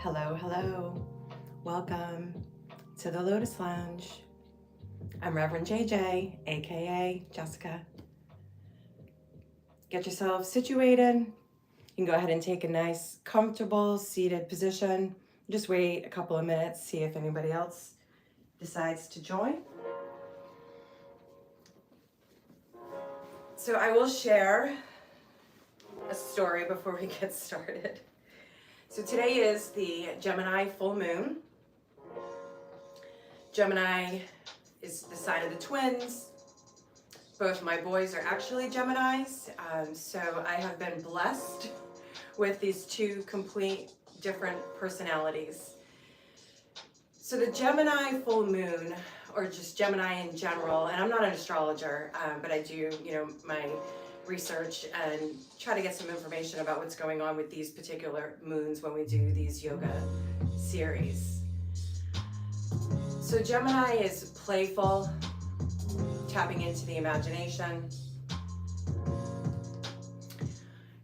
Hello, hello. Welcome to the Lotus Lounge. I'm Reverend JJ, aka Jessica. Get yourself situated. You can go ahead and take a nice, comfortable, seated position. Just wait a couple of minutes, see if anybody else decides to join. So I will share a story before we get started. So today is the Gemini full moon. Gemini is the sign of the twins. Both my boys are actually Geminis, so I have been blessed with these two complete different personalities. So the Gemini full moon, or just Gemini in general, and I'm not an astrologer, but I do, my research and try to get some information about what's going on with these particular moons when we do these yoga series. So Gemini is playful, tapping into the imagination,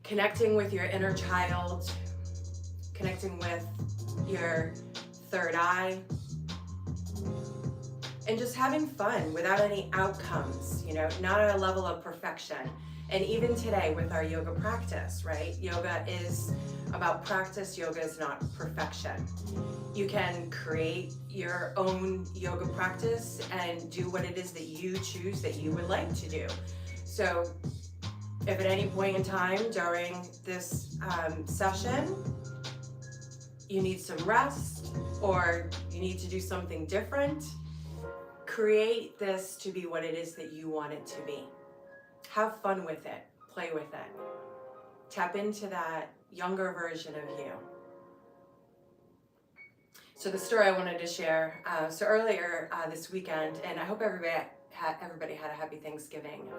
connecting with your inner child, connecting with your third eye, and just having fun without any outcomes, not at a level of perfection. And even today with our yoga practice, right? Yoga is about practice. Yoga is not perfection. You can create your own yoga practice and do what it is that you choose that you would like to do. So if at any point in time during this session, you need some rest or you need to do something different, create this to be what it is that you want it to be. Have fun with it, play with it. Tap into that younger version of you. So the story I wanted to share, so earlier this weekend, and I hope everybody had a happy Thanksgiving.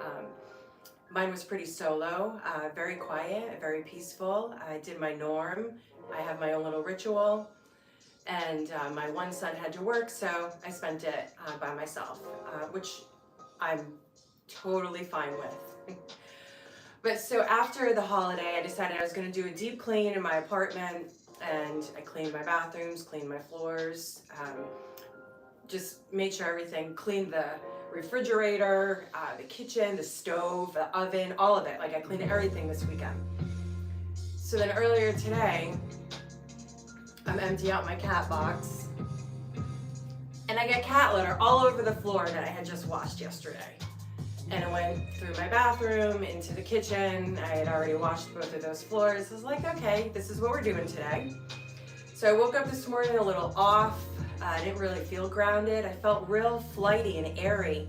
Mine was pretty solo, very quiet, very peaceful. I did my norm. I have my own little ritual. And my one son had to work, so I spent it by myself, which I'm totally fine with. But so after the holiday, I decided I was going to do a deep clean in my apartment, and I cleaned my bathrooms, cleaned my floors, just made sure everything, cleaned the refrigerator, the kitchen, the stove, the oven, all of it. Like I cleaned everything this weekend. So then earlier today, I'm emptying out my cat box, and I get cat litter all over the floor that I had just washed yesterday. And I went through my bathroom, into the kitchen. I had already washed both of those floors. I was like, okay, this is what we're doing today. So I woke up this morning a little off. I didn't really feel grounded. I felt real flighty and airy.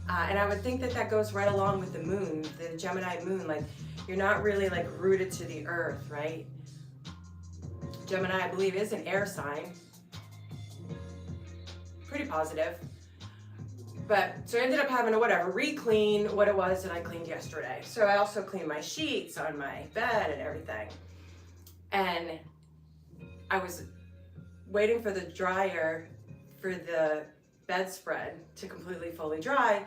And I would think that goes right along with the moon, the Gemini moon. Like, you're not really like rooted to the earth, right? Gemini, I believe, is an air sign. Pretty positive. But so I ended up having to re-clean what it was that I cleaned yesterday. So I also cleaned my sheets on my bed and everything. And I was waiting for the dryer for the bedspread to completely fully dry.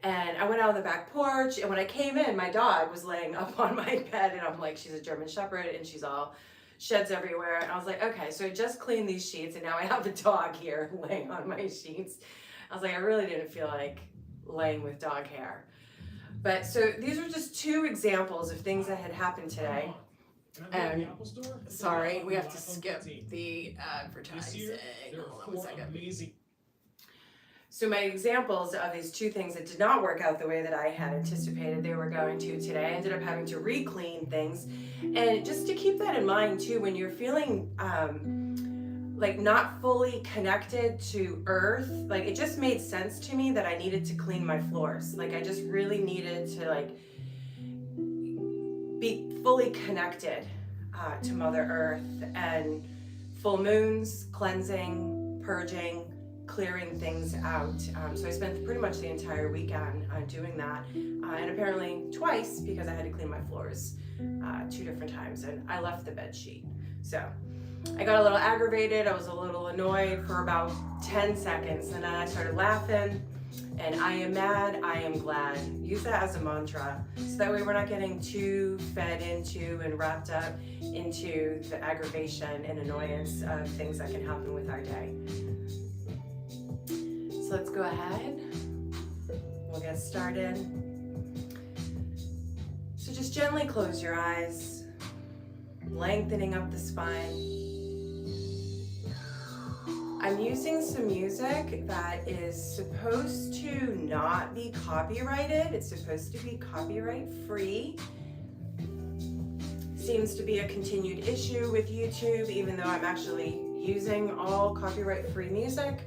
And I went out on the back porch, and when I came in, my dog was laying up on my bed, and I'm like, she's a German Shepherd, and she's all sheds everywhere. And I was like, okay, so I just cleaned these sheets, and now I have a dog here laying on my sheets. I was like, I really didn't feel like laying with dog hair. But so these are just two examples of things that had happened today. And sorry, we have to skip the advertising. Hold on 1 second. So my examples of these two things that did not work out the way that I had anticipated they were going to today, I ended up having to re-clean things. And just to keep that in mind too, when you're feeling like not fully connected to earth, like it just made sense to me that I needed to clean my floors. Like I just really needed to like be fully connected to Mother Earth. And full moons, cleansing, purging, clearing things out. So I spent pretty much the entire weekend doing that, and apparently twice, because I had to clean my floors 2 different times, and I left the bed sheet. So I got a little aggravated. I was a little annoyed for about 10 seconds, and then I started laughing. And I am mad, I am glad. Use that as a mantra. So that way we're not getting too fed into and wrapped up into the aggravation and annoyance of things that can happen with our day. So let's go ahead. We'll get started. So just gently close your eyes, lengthening up the spine. I'm using some music that is supposed to not be copyrighted. It's supposed to be copyright free. Seems to be a continued issue with YouTube, even though I'm actually using all copyright free music.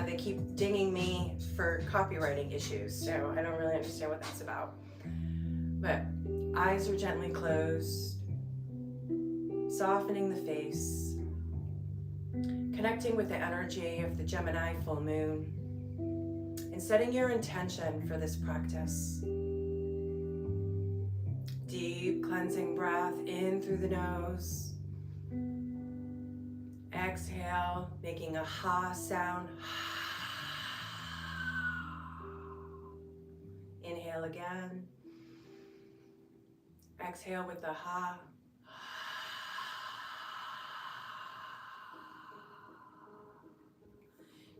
They keep dinging me for copywriting issues, so I don't really understand what that's about. But eyes are gently closed, softening the face, connecting with the energy of the Gemini full moon, and setting your intention for this practice. Deep cleansing breath in through the nose. Exhale, making a ha sound. Inhale again. Exhale with the ha.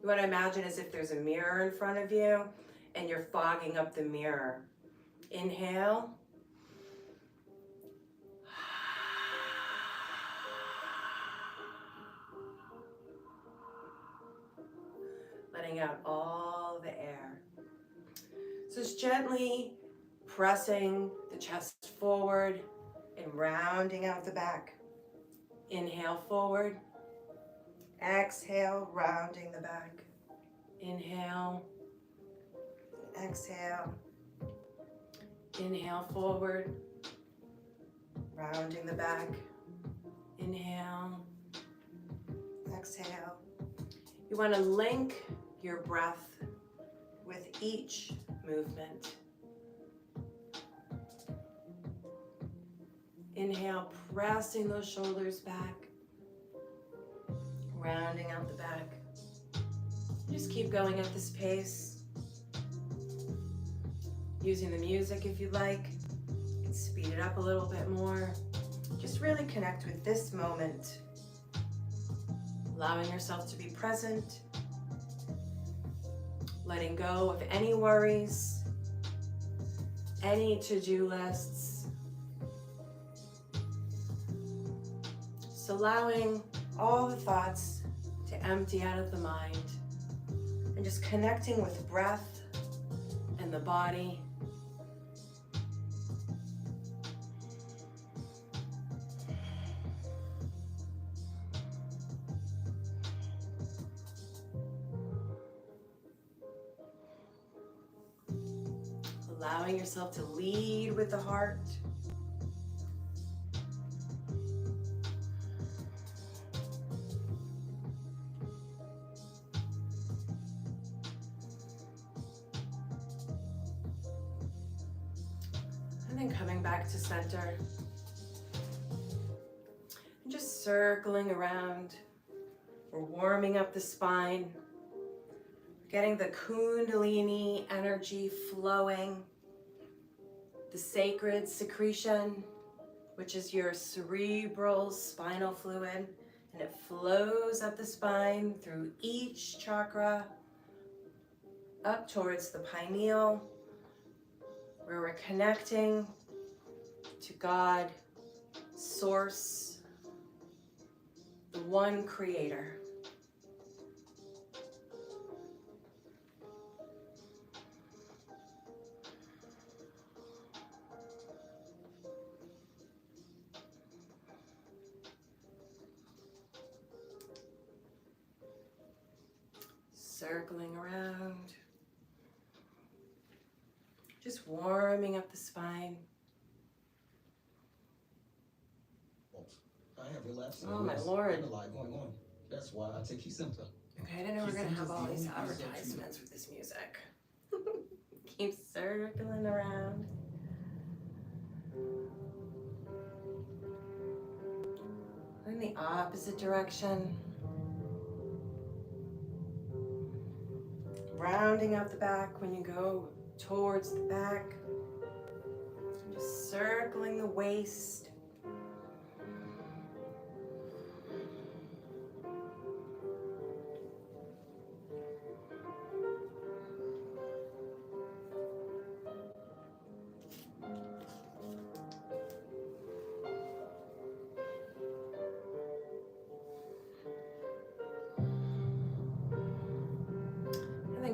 You want to imagine as if there's a mirror in front of you and you're fogging up the mirror. Inhale. Letting out all the air. So just gently pressing the chest forward and rounding out the back. Inhale forward. Exhale, rounding the back. Inhale. Exhale. Inhale forward. Rounding the back. Inhale. Exhale. You want to link your breath with each movement. Inhale, pressing those shoulders back, rounding out the back. Just keep going at this pace. Using the music if you like. You can speed it up a little bit more. Just really connect with this moment. Allowing yourself to be present. Letting go of any worries, any to-do lists. Just allowing all the thoughts to empty out of the mind and just connecting with breath and the body. Allowing yourself to lead with the heart. And then coming back to center. And just circling around. We're warming up the spine. Getting the Kundalini energy flowing. The sacred secretion, which is your cerebral spinal fluid, and it flows up the spine through each chakra, up towards the pineal, where we're connecting to God, Source, the one creator. Circling around, just warming up the spine. I have relapsed. Oh my Lord. A lot going on. That's why I take Kizimta. Okay, I didn't know we were gonna have all these advertisements with this music. Keep circling around. In the opposite direction. Rounding out the back when you go towards the back. Just circling the waist.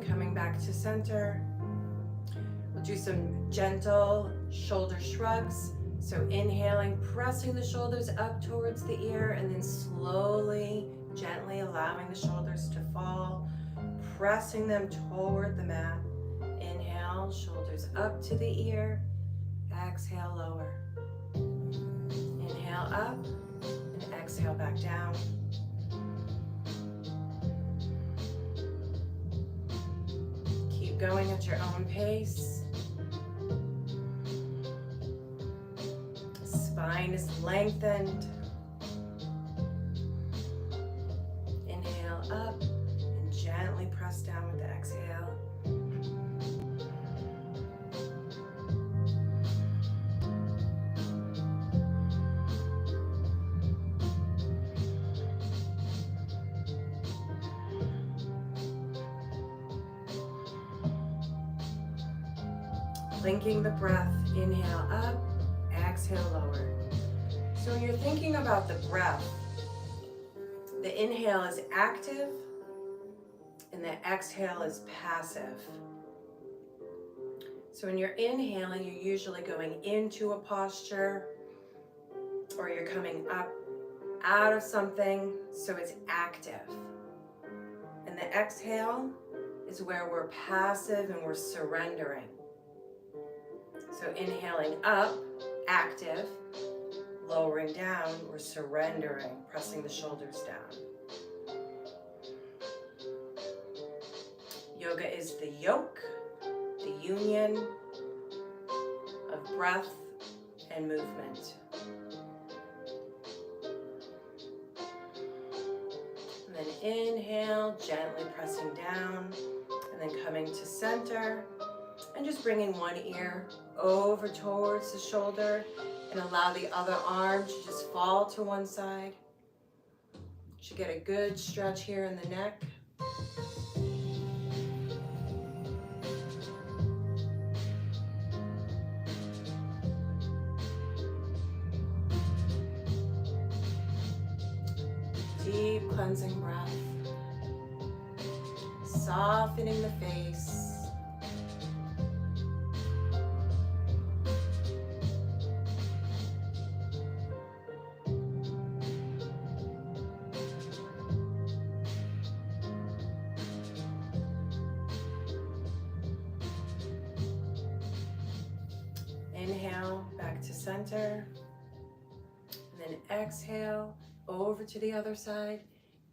Coming back to center. We'll do some gentle shoulder shrugs. So inhaling, pressing the shoulders up towards the ear, and then slowly, gently allowing the shoulders to fall, pressing them toward the mat. Inhale, shoulders up to the ear. Exhale, lower. Inhale up, and exhale back down. Going at your own pace. Spine is lengthened. Inhale up and gently press down with the exhale. Linking the breath, inhale up, exhale lower. So when you're thinking about the breath, the inhale is active and the exhale is passive. So when you're inhaling, you're usually going into a posture or you're coming up out of something, so it's active. And the exhale is where we're passive and we're surrendering. So inhaling up, active, lowering down, we're surrendering, pressing the shoulders down. Yoga is the yoke, the union of breath and movement. And then inhale, gently pressing down, and then coming to center. And just bringing one ear over towards the shoulder and allow the other arm to just fall to one side. Should get a good stretch here in the neck. Deep cleansing breath. Softening the face. Inhale, back to center, and then exhale, over to the other side,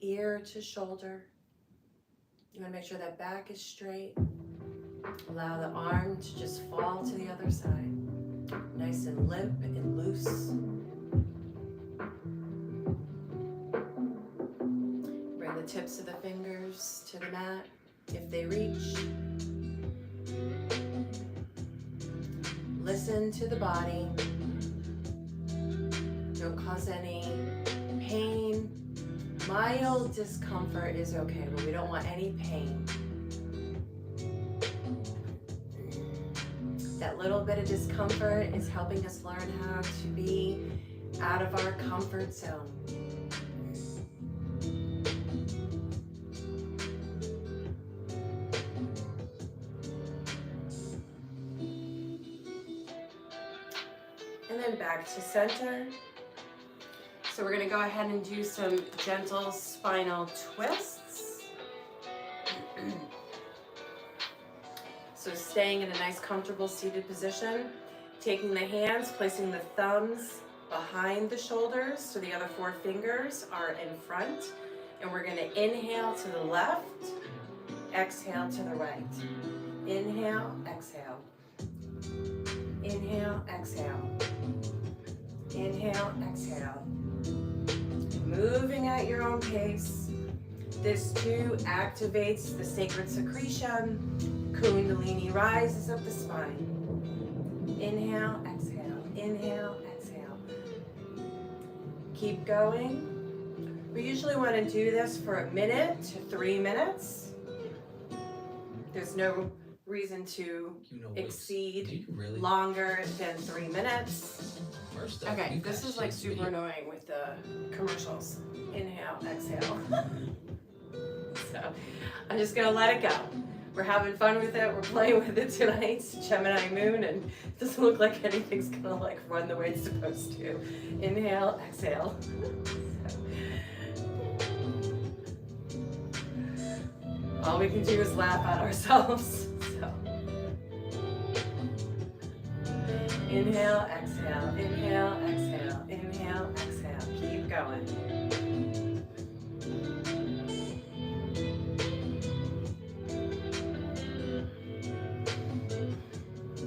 ear to shoulder. You want to make sure that back is straight. Allow the arm to just fall to the other side. Nice and limp and loose. Bring the tips of the fingers to the mat if they reach. Listen to the body. Don't cause any pain. Mild discomfort is okay, but we don't want any pain. That little bit of discomfort is helping us learn how to be out of our comfort zone. And then back to center. So we're going to go ahead and do some gentle spinal twists. So staying in a nice comfortable seated position, taking the hands, placing the thumbs behind the shoulders so the other four fingers are in front. And we're going to inhale to the left, exhale to the right. Inhale, exhale. Inhale, exhale. Inhale, exhale. Moving at your own pace. This too activates the sacred secretion. Kundalini rises up the spine. Inhale, exhale, inhale, exhale. Keep going. We usually want to do this for 1 minute to 3 minutes. There's no reason to exceed longer than 3 minutes. Okay, this is like super annoying with the commercials. Inhale, exhale. So I'm just gonna let it go. We're having fun with it. We're playing with it tonight. It's Gemini moon, and it doesn't look like anything's gonna like run the way it's supposed to. Inhale, exhale. All we can do is laugh at ourselves. So inhale, exhale, inhale, exhale, inhale, exhale. Keep going.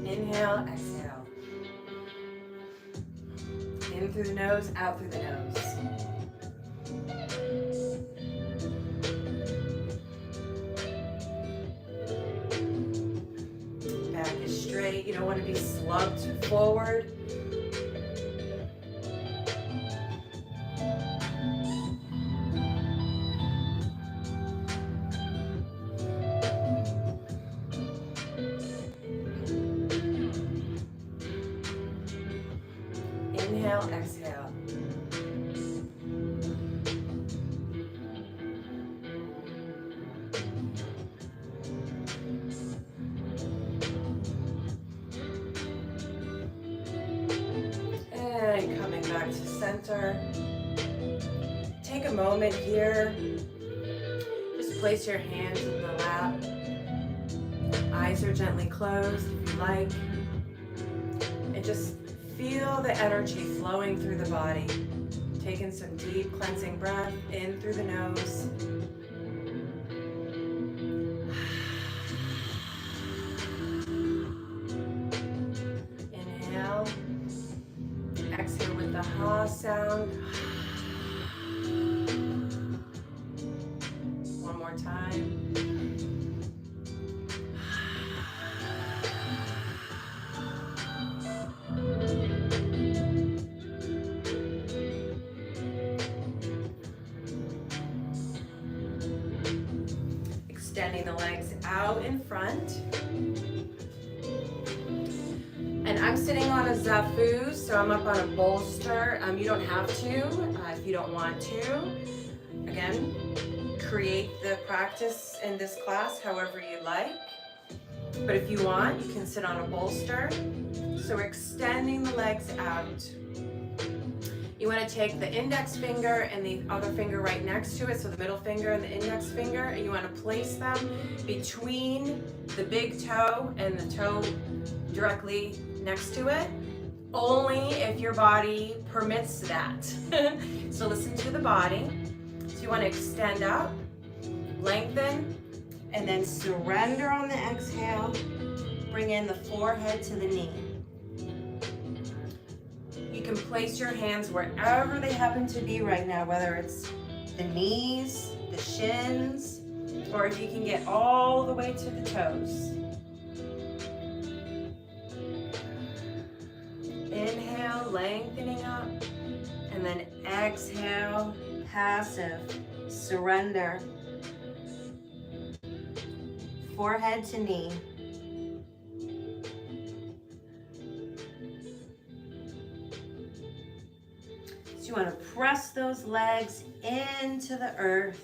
Inhale, exhale. In through the nose, out through the nose. Back is straight. You don't want to be slumped forward. Inhale, exhale. And coming back to center. Take a moment here. Just place your hands in the lap. Eyes are gently closed if you like. And just feel the energy flowing through the body. Taking some deep cleansing breath in through the nose. Inhale. Exhale with the ha sound. One more time. Extending the legs out in front. And I'm sitting on a zafu, so I'm up on a bolster. You don't have to if you don't want to. Again, create the practice in this class however you like. But if you want, you can sit on a bolster. So we're extending the legs out. You want to take the index finger and the other finger right next to it, so the middle finger and the index finger, and you want to place them between the big toe and the toe directly next to it, only if your body permits that. So listen to the body. So you want to extend up, lengthen, and then surrender on the exhale. Bring in the forehead to the knee. You can place your hands wherever they happen to be right now, whether it's the knees, the shins, or if you can get all the way to the toes. Inhale, lengthening up, and then exhale, passive, surrender. Forehead to knee. So you want to press those legs into the earth.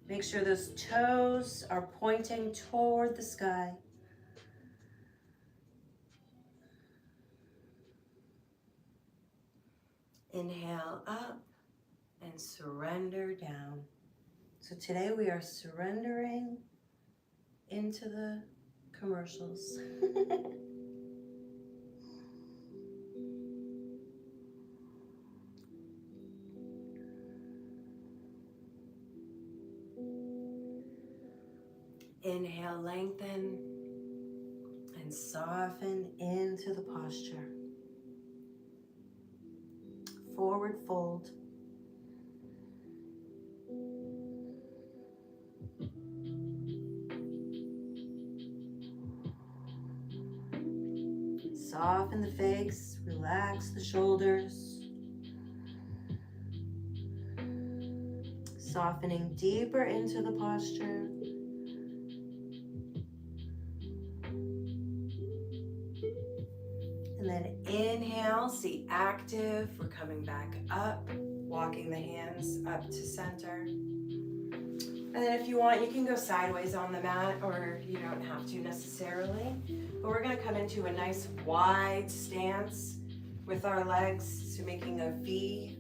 Make sure those toes are pointing toward the sky. Inhale up and surrender down. So today we are surrendering into the commercials. Inhale, lengthen, and soften into the posture. Forward fold. Soften the face, relax the shoulders. Softening deeper into the posture. And then inhale, see active. We're coming back up, walking the hands up to center. And then if you want, you can go sideways on the mat, or you don't have to necessarily. But we're gonna come into a nice wide stance with our legs, so making a V.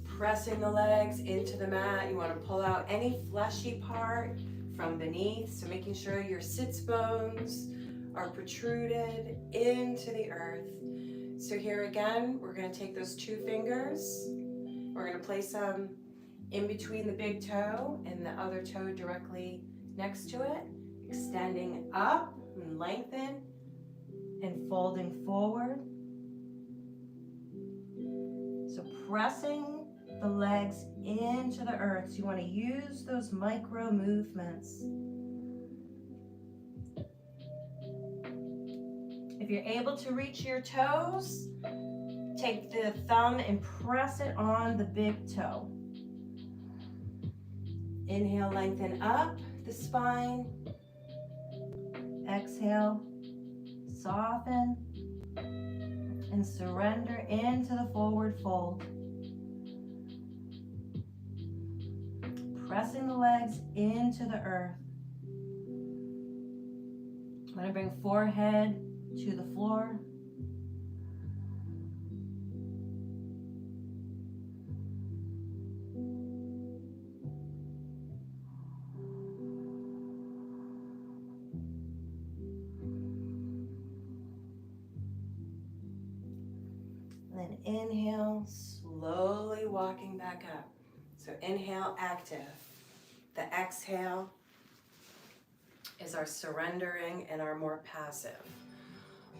Pressing the legs into the mat. You wanna pull out any fleshy part from beneath, so making sure your sits bones are protruded into the earth. So here again, we're gonna take those 2 fingers, we're gonna place them in between the big toe and the other toe directly next to it, extending up and lengthen and folding forward. So pressing the legs into the earth. So you want to use those micro movements. If you're able to reach your toes, take the thumb and press it on the big toe. Inhale, lengthen up the spine. Exhale, soften and surrender into the forward fold. Pressing the legs into the earth. I'm going to bring forehead to the floor. And then inhale, slowly walking back up. So inhale, active. The exhale is our surrendering and our more passive.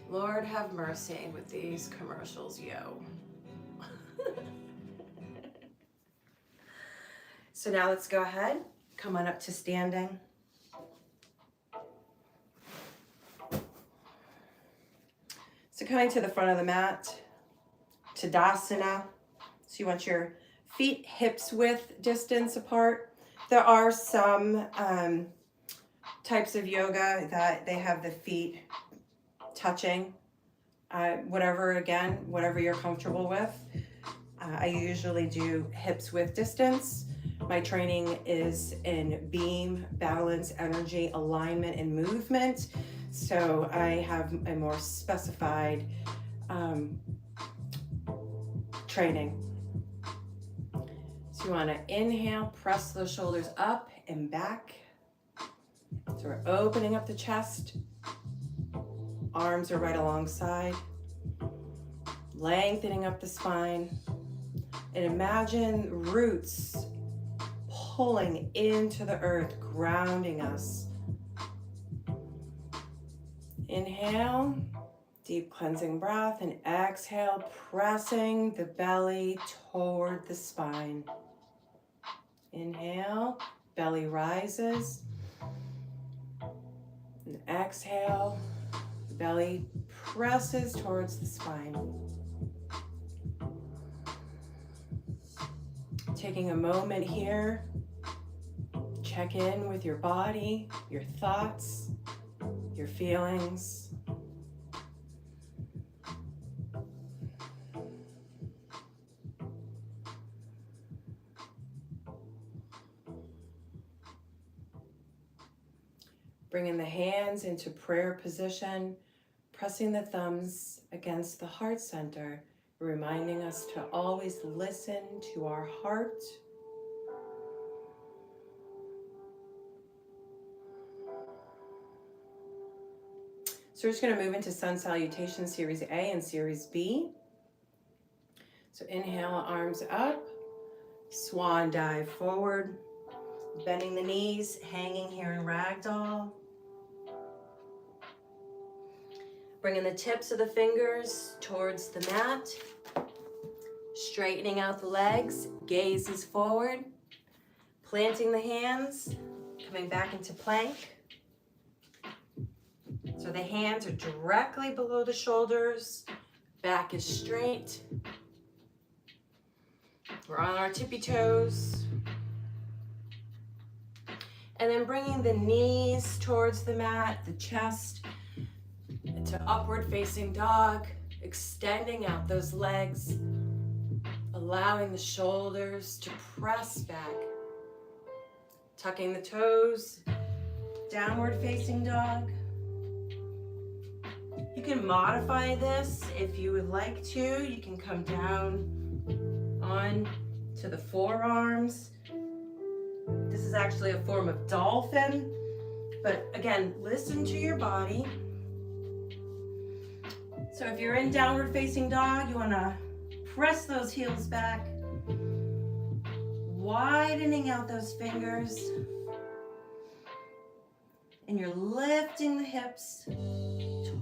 Lord, have mercy with these commercials, yo. So now let's go ahead, come on up to standing. So coming to the front of the mat, Tadasana. So you want your feet hips width distance apart. There are some types of yoga that they have the feet touching. Whatever you're comfortable with. I usually do hips width distance. My training is in beam, balance, energy, alignment, and movement. So I have a more specified training. So you want to inhale, press those shoulders up and back. So we're opening up the chest. Arms are right alongside. Lengthening up the spine. And imagine roots pulling into the earth, grounding us. Inhale, deep cleansing breath, and exhale, pressing the belly toward the spine. Inhale, belly rises. And exhale, belly presses towards the spine. Taking a moment here, check in with your body, your thoughts, your feelings. Bringing the hands into prayer position, pressing the thumbs against the heart center, reminding us to always listen to our heart. So we're just going to move into Sun Salutation Series A and Series B. So inhale, arms up, swan dive forward, bending the knees, hanging here in ragdoll. Bringing the tips of the fingers towards the mat, straightening out the legs, gaze is forward, planting the hands, coming back into plank. So the hands are directly below the shoulders, back is straight. We're on our tippy toes. And then bringing the knees towards the mat, the chest into upward facing dog, extending out those legs, allowing the shoulders to press back, tucking the toes, downward facing dog. You can modify this if you would like to. You can come down on to the forearms. This is actually a form of dolphin, but again, listen to your body. So if you're in downward facing dog, you want to press those heels back, widening out those fingers, and you're lifting the hips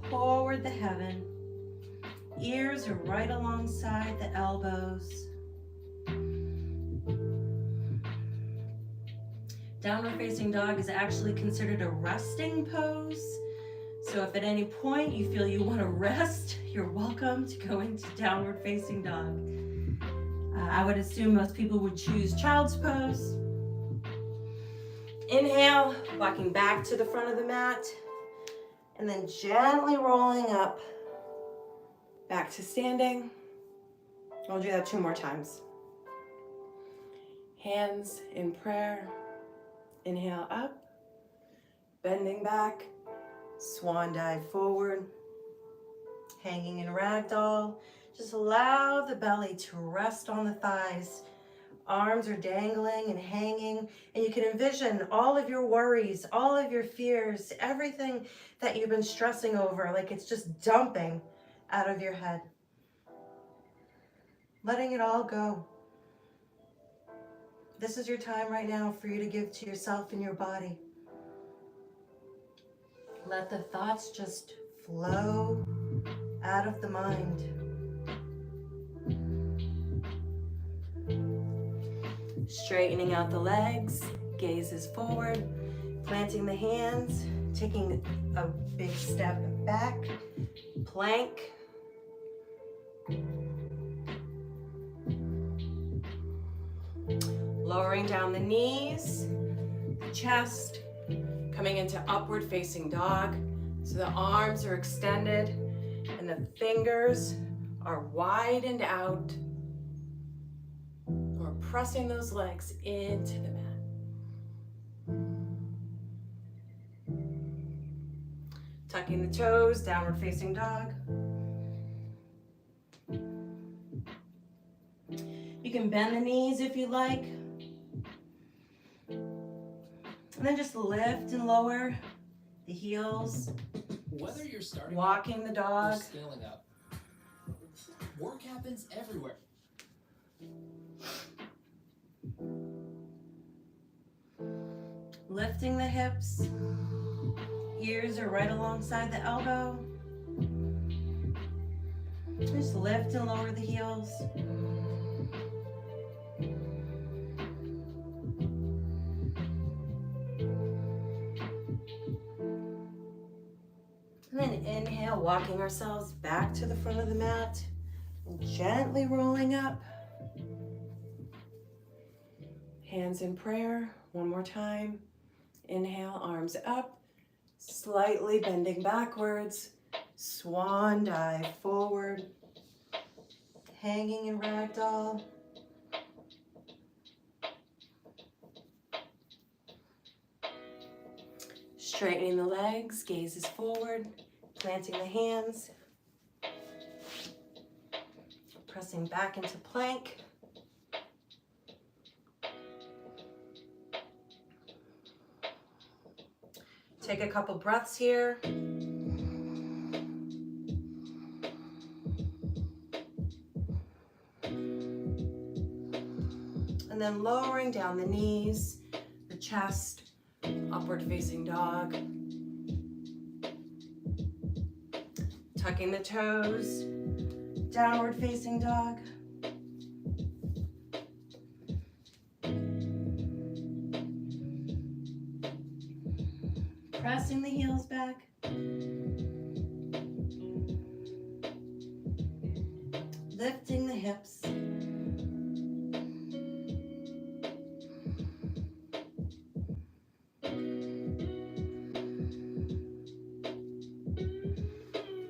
toward the heaven. Ears are right alongside the elbows. Downward facing dog is actually considered a resting pose. So if at any point you feel you want to rest, you're welcome to go into downward facing dog. I would assume most people would choose child's pose. Inhale, walking back to the front of the mat, and then gently rolling up back to standing. I'll do that 2 more times. Hands in prayer. Inhale up, bending back, swan dive forward, hanging in ragdoll. Just allow the belly to rest on the thighs. Arms are dangling and hanging, and you can envision all of your worries, all of your fears, everything that you've been stressing over, like it's just dumping out of your head. Letting it all go. This is your time right now for you to give to yourself and your body. Let the thoughts just flow out of the mind. Straightening out the legs, gazes forward, planting the hands, taking a big step back, plank. Lowering down the knees, the chest, coming into upward facing dog. So the arms are extended and the fingers are widened out. We're pressing those legs into the mat. Tucking the toes, downward facing dog. You can bend the knees if you like. And then just lift and lower the heels. Whether you're starting walking the or dog. scaling up, work happens everywhere. Lifting the hips. Ears are right alongside the elbow. Just lift and lower the heels. And then inhale, walking ourselves back to the front of the mat and gently rolling up. Hands in prayer, 1 more time. Inhale, arms up, slightly bending backwards. Swan dive forward, hanging in ragdoll. Straightening the legs, gazes forward, planting the hands, pressing back into plank. Take a couple breaths here. And then lowering down the knees, the chest, upward facing dog. Tucking the toes, downward facing dog. Pressing the heels back. hips.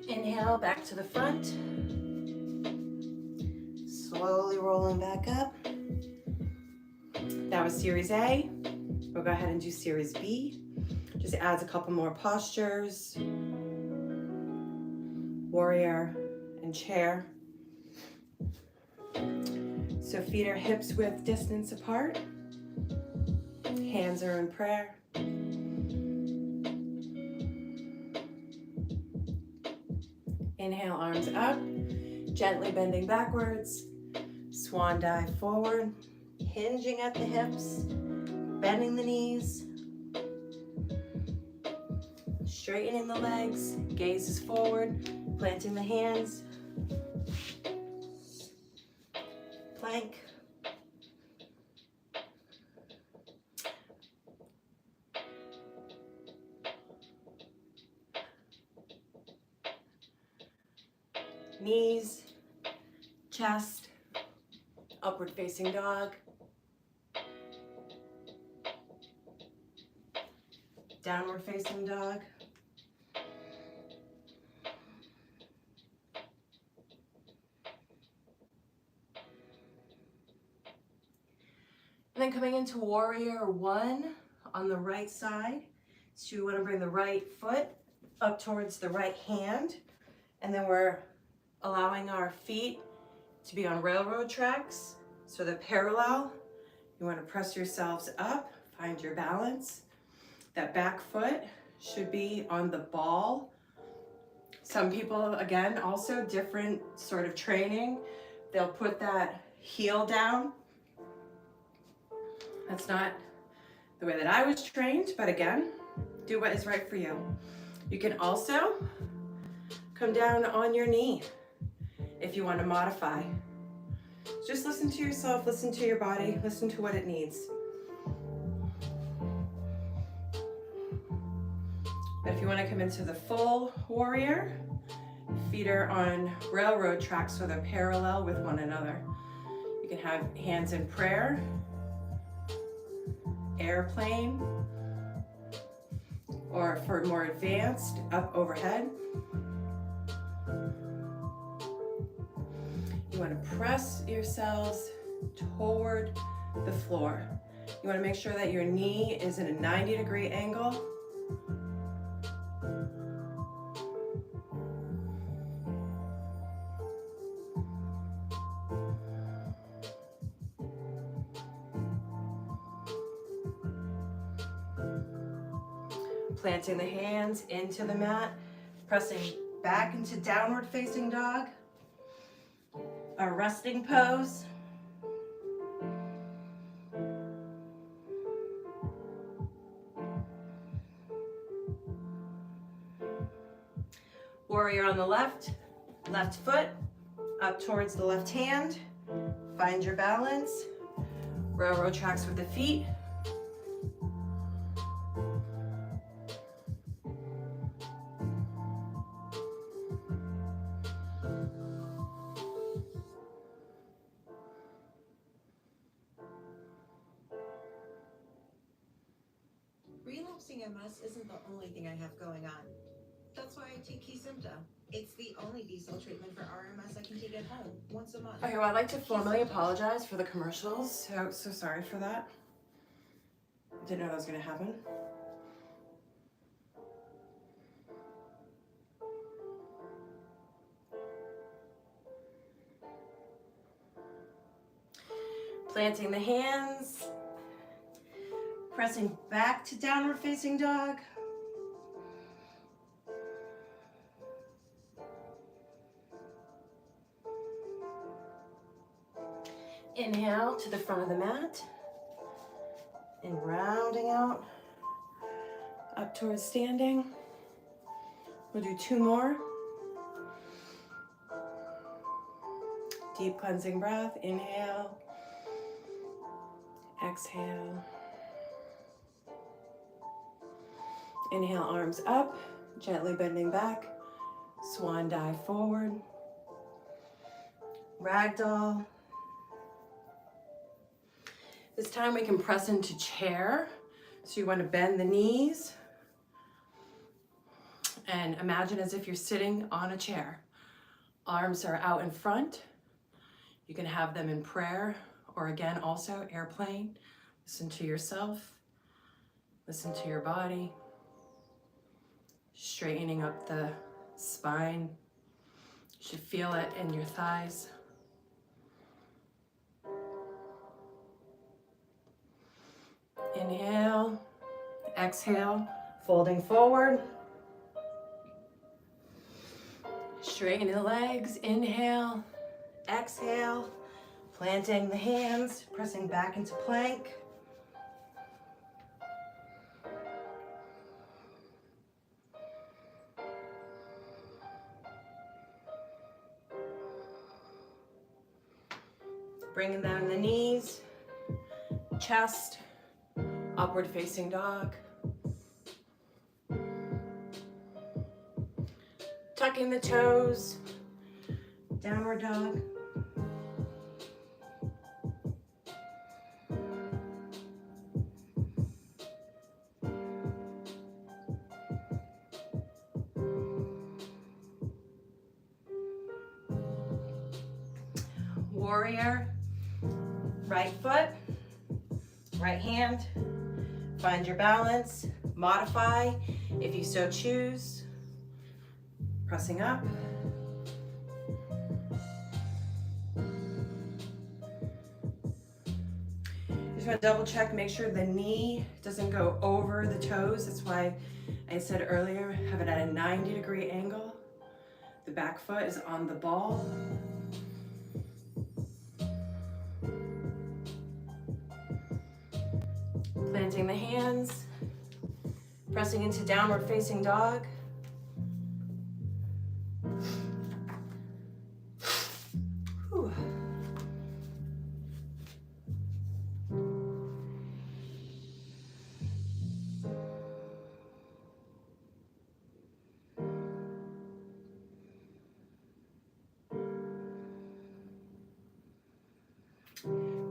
Inhale, back to the front. Slowly rolling back up. That was series A. We'll go ahead and do series B. Just adds a couple more postures. Warrior and chair. So feet are hips width distance apart. Hands are in prayer. Inhale, arms up, gently bending backwards. Swan dive forward, hinging at the hips, bending the knees, straightening the legs, gaze is forward, planting the hands, plank. Knees, chest, upward facing dog, downward facing dog, and then coming into warrior one on the right side. So you want to bring the right foot up towards the right hand, and then we're allowing our feet to be on railroad tracks, so they're parallel. You want to press yourselves up, find your balance. That back foot should be on the ball. Some people, again, also different sort of training, they'll put that heel down. That's not the way that I was trained, but again, do what is right for you. You can also come down on your knee if you want to modify. Just listen to yourself, listen to your body, listen to what it needs. But if you want to come into the full warrior, feet are on railroad tracks so they're parallel with one another. You can have hands in prayer, airplane, or for more advanced, up overhead. You want to press yourselves toward the floor. You want to make sure that your knee is in a 90-degree angle. Planting the hands into the mat, pressing back into downward facing dog. A resting pose. Warrior on the left, left foot up towards the left hand. Find your balance. Railroad tracks with the feet. Relapsing MS isn't the only thing I have going on. That's why I take Kesimpta. It's the only B-cell treatment for RMS I can take at home once a month. Okay, well, I'd like to formally apologize for the commercials. So sorry for that. Didn't know that was going to happen. Planting the hands. Pressing back to downward facing dog. Inhale to the front of the mat. And rounding out up towards standing. We'll do two more. Deep cleansing breath. Inhale. Exhale. Inhale, arms up, gently bending back. Swan dive forward. Ragdoll. This time we can press into chair. So you want to bend the knees and imagine as if you're sitting on a chair. Arms are out in front. You can have them in prayer or again also airplane. Listen to yourself. Listen to your body. Straightening up the spine. You should feel it in your thighs. Inhale, exhale, folding forward. Straightening the legs, inhale, exhale, planting the hands, pressing back into plank. Bringing down the knees, chest, upward facing dog. Tucking the toes, downward dog. Warrior, right foot, right hand. Find your balance, modify if you so choose. Pressing up. Just want to double check, make sure the knee doesn't go over the toes. That's why I said earlier, have it at a 90-degree angle. The back foot is on the ball. Planting the hands, pressing into downward facing dog. Whew.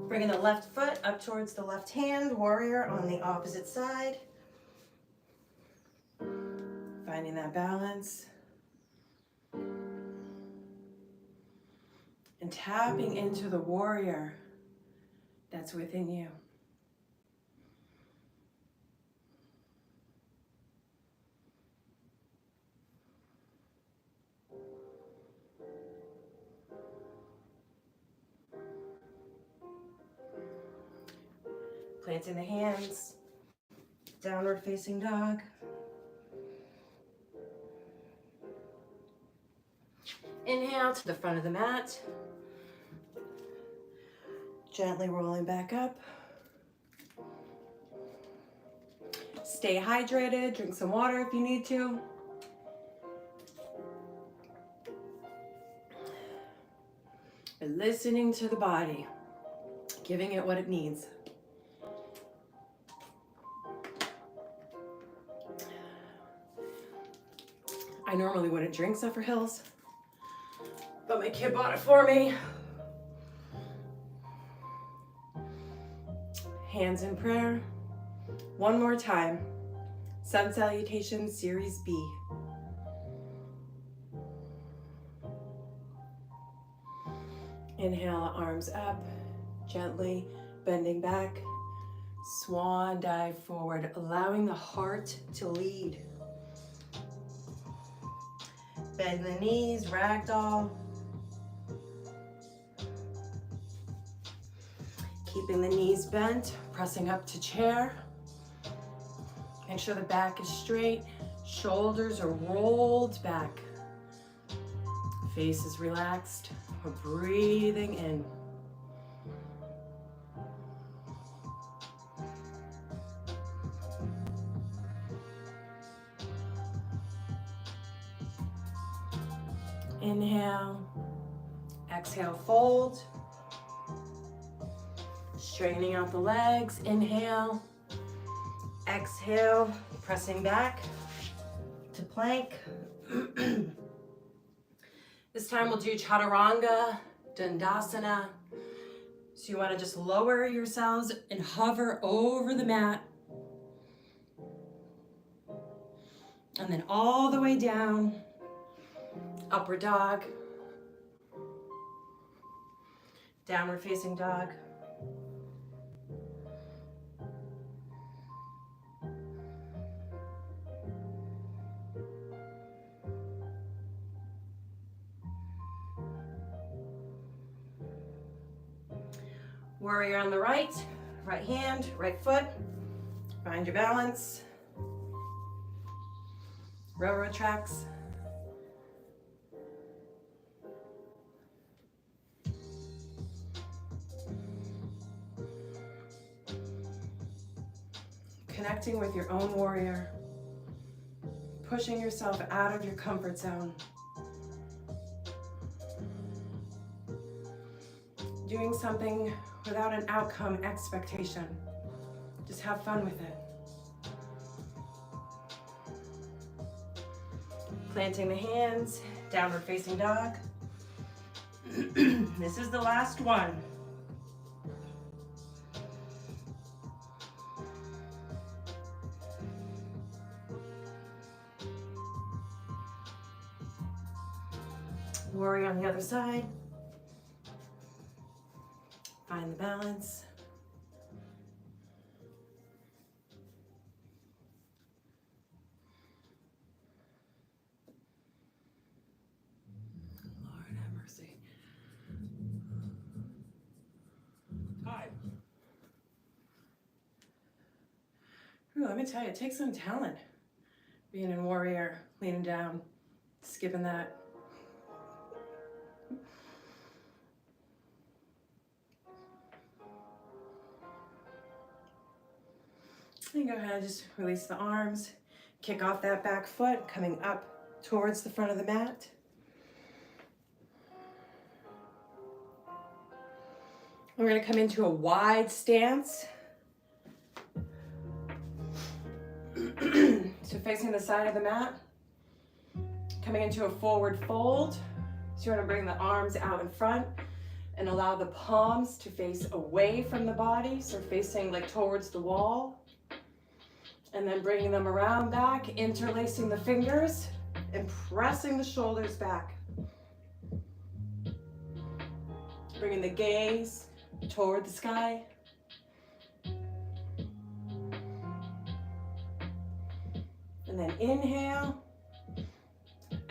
Bringing the left foot up towards the left hand, warrior on the opposite side. Finding that balance. And tapping into the warrior that's within you. Planting the hands, downward facing dog. Inhale to the front of the mat. Gently rolling back up. Stay hydrated, drink some water if you need to. And listening to the body, giving it what it needs. I normally wouldn't drink Zephyrhills, but my kid bought it for me. Hands in prayer. One more time. Sun Salutation Series B. Inhale, arms up, gently bending back. Swan dive forward, allowing the heart to lead. Bend the knees, ragdoll. Keeping the knees bent, pressing up to chair. Make sure the back is straight, shoulders are rolled back. Face is relaxed. We're breathing in. Inhale, exhale, fold. Straightening out the legs, inhale, exhale, pressing back to plank. This time we'll do chaturanga Dandasana. So you want to just lower yourselves and hover over the mat. And then all the way down, upward dog, downward facing dog. Warrior on the right, right hand, right foot. Find your balance. Railroad tracks. Connecting with your own warrior. Pushing yourself out of your comfort zone. Doing something without an outcome expectation. Just have fun with it. Planting the hands, downward facing dog. This is the last one. Warrior on the other side. Find the balance. Lord have mercy. Hi. Ooh, let me tell you, it takes some talent being in warrior, leaning down, skipping that. And go ahead, just release the arms, kick off that back foot, coming up towards the front of the mat. We're going to come into a wide stance. So facing the side of the mat, coming into a forward fold. So you want to bring the arms out in front and allow the palms to face away from the body, so facing like towards the wall. And then bringing them around back, interlacing the fingers and pressing the shoulders back. Bringing the gaze toward the sky. And then inhale,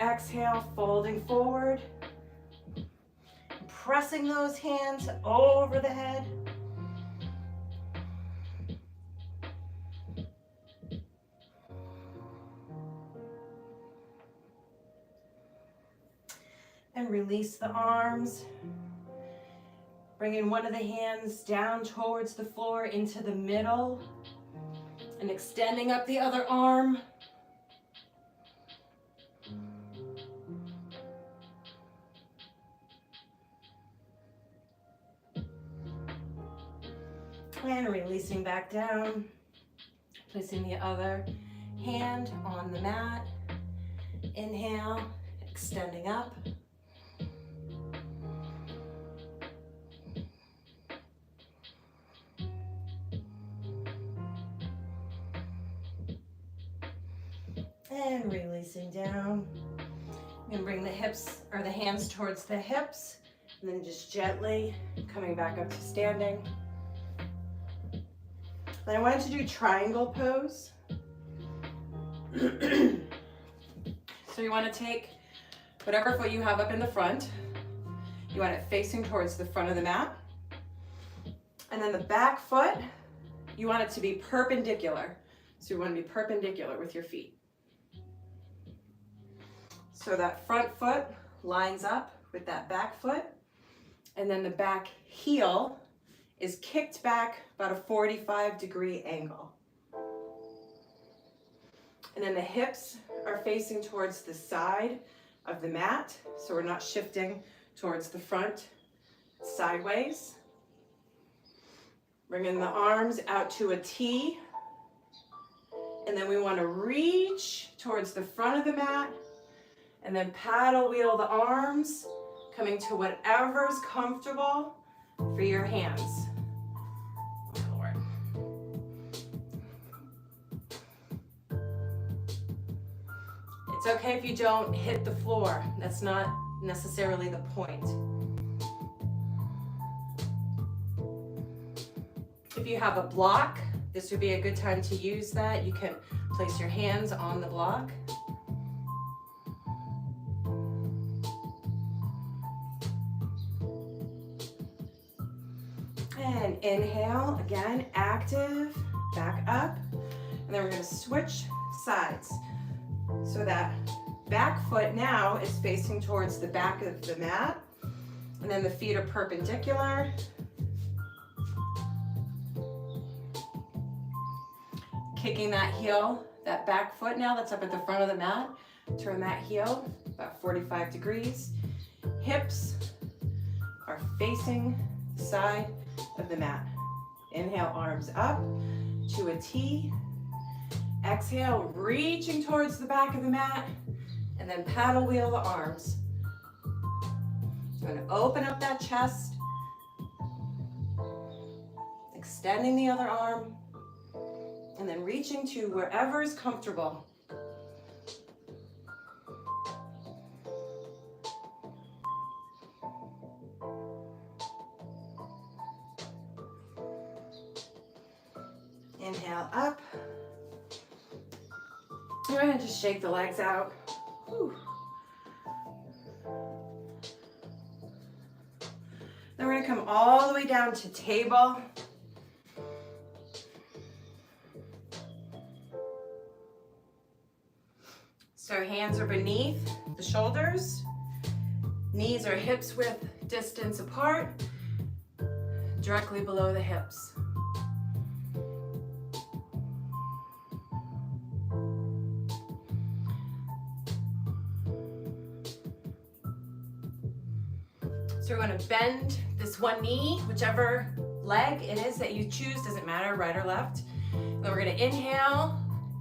exhale, folding forward. Pressing those hands over the head. And release the arms. Bringing one of the hands down towards the floor into the middle. And extending up the other arm. And releasing back down. Placing the other hand on the mat. Inhale, extending up. And releasing down. And bring the hips or the hands towards the hips. And then just gently coming back up to standing. Then I wanted to do triangle pose. So you want to take whatever foot you have up in the front. You want it facing towards the front of the mat. And then the back foot, you want it to be perpendicular. So you want to be perpendicular with your feet. So that front foot lines up with that back foot. And then the back heel is kicked back about a 45-degree angle. And then the hips are facing towards the side of the mat, so we're not shifting towards the front sideways. Bringing the arms out to a T. And then we want to reach towards the front of the mat and then paddle wheel the arms, coming to whatever's comfortable for your hands. Oh, Lord. It's okay if you don't hit the floor. That's not necessarily the point. If you have a block, this would be a good time to use that. You can place your hands on the block. And inhale, again, active, back up. And then we're gonna switch sides. So that back foot now is facing towards the back of the mat. And then the feet are perpendicular. Kicking that heel, that back foot now that's up at the front of the mat. Turn that heel about 45 degrees. Hips are facing the side of the mat. Inhale, arms up to a T. Exhale, reaching towards the back of the mat, and then paddle wheel the arms. I'm going to open up that chest, extending the other arm, and then reaching to wherever is comfortable. Inhale up. You're going to just shake the legs out. Whew. Then we're going to come all the way down to table. So hands are beneath the shoulders. Knees are hips width distance apart, directly below the hips. So we're going to bend this one knee, whichever leg it is that you choose, doesn't matter, right or left. Then we're going to inhale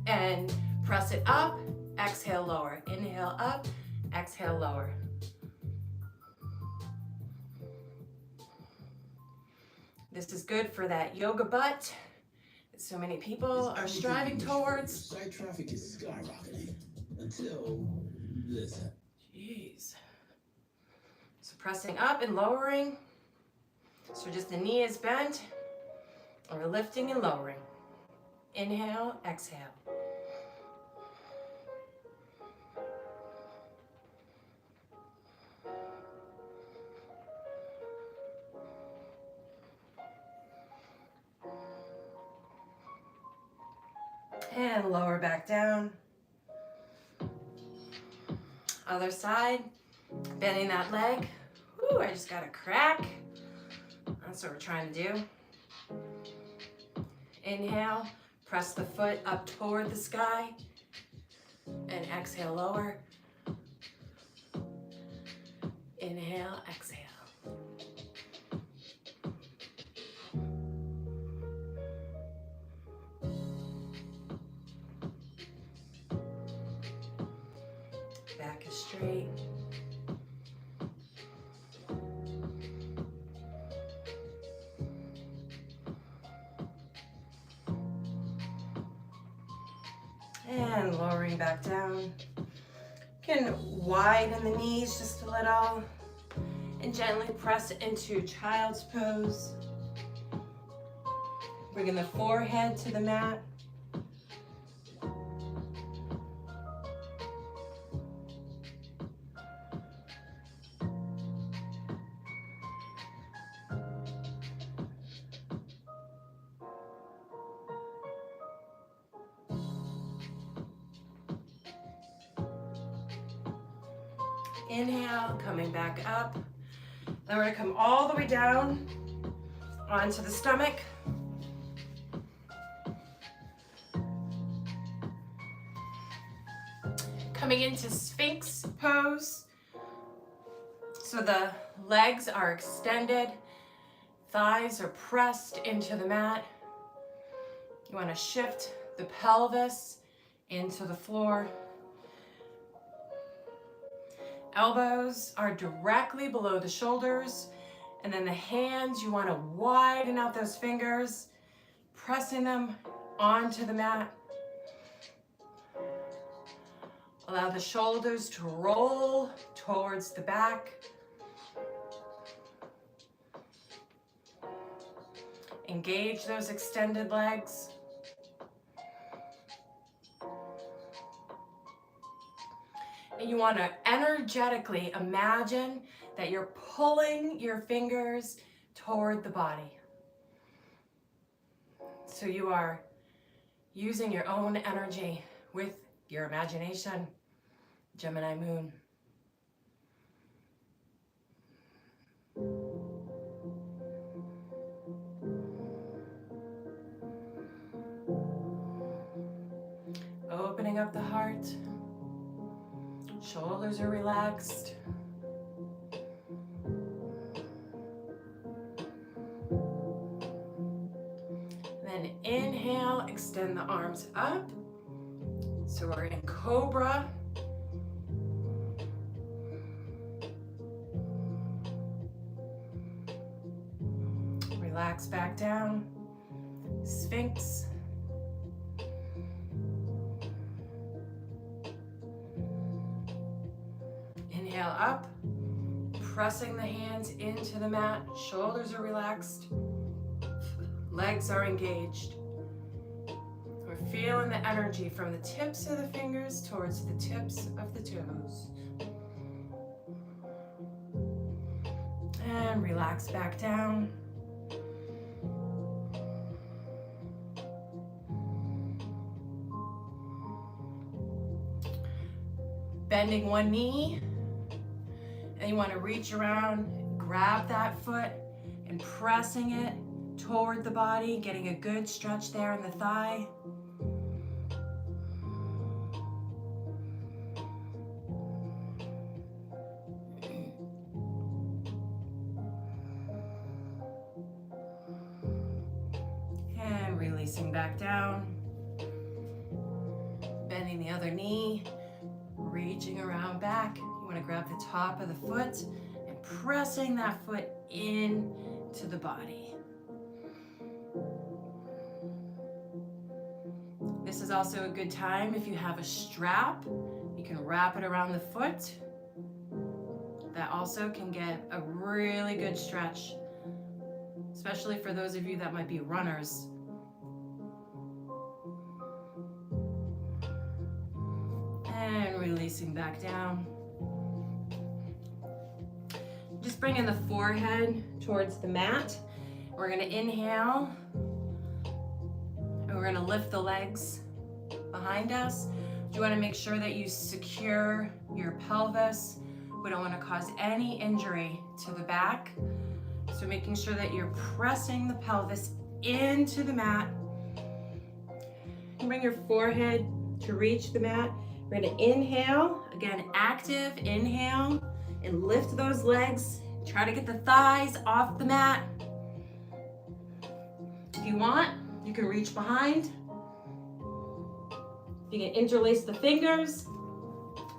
and press it up, exhale, lower. Inhale up, exhale, lower. This is good for that yoga butt that so many people are striving towards. Site traffic is skyrocketing until this. Jeez. So pressing up and lowering. So just the knee is bent. And we're lifting and lowering. Inhale, exhale. And lower back down. Other side. Bending that leg. Ooh, I just got a crack. That's what we're trying to do. Inhale, press the foot up toward the sky. And exhale, lower. Inhale, exhale. Back is straight. And lowering back down. You can widen the knees just a little and gently press into child's pose. Bringing the forehead to the mat. Inhale, coming back up. Then we're going to come all the way down onto the stomach. Coming into Sphinx pose. So the legs are extended, thighs are pressed into the mat. You want to shift the pelvis into the floor. Elbows are directly below the shoulders, and then the hands, you want to widen out those fingers, pressing them onto the mat. Allow the shoulders to roll towards the back. Engage those extended legs. And you want to energetically imagine that you're pulling your fingers toward the body. So you are using your own energy with your imagination, Gemini Moon. Opening up the heart. Shoulders are relaxed. Then inhale, extend the arms up. So we're in Cobra. Relax back down. Sphinx. Inhale up, pressing the hands into the mat. Shoulders are relaxed. Legs are engaged. We're feeling the energy from the tips of the fingers towards the tips of the toes. And relax back down. Bending one knee. And you want to reach around, grab that foot, and pressing it toward the body, getting a good stretch there in the thigh. And releasing back down. Bending the other knee, reaching around back. You want to grab the top of the foot and pressing that foot in to the body. This is also a good time if you have a strap, you can wrap it around the foot. That also can get a really good stretch, especially for those of you that might be runners. And releasing back down. Just bringing the forehead towards the mat. We're going to inhale. And we're going to lift the legs behind us. You want to make sure that you secure your pelvis. We don't want to cause any injury to the back. So making sure that you're pressing the pelvis into the mat. Bring your forehead to reach the mat. We're going to inhale, again, active inhale, and lift those legs. Try to get the thighs off the mat. If you want, you can reach behind. You can interlace the fingers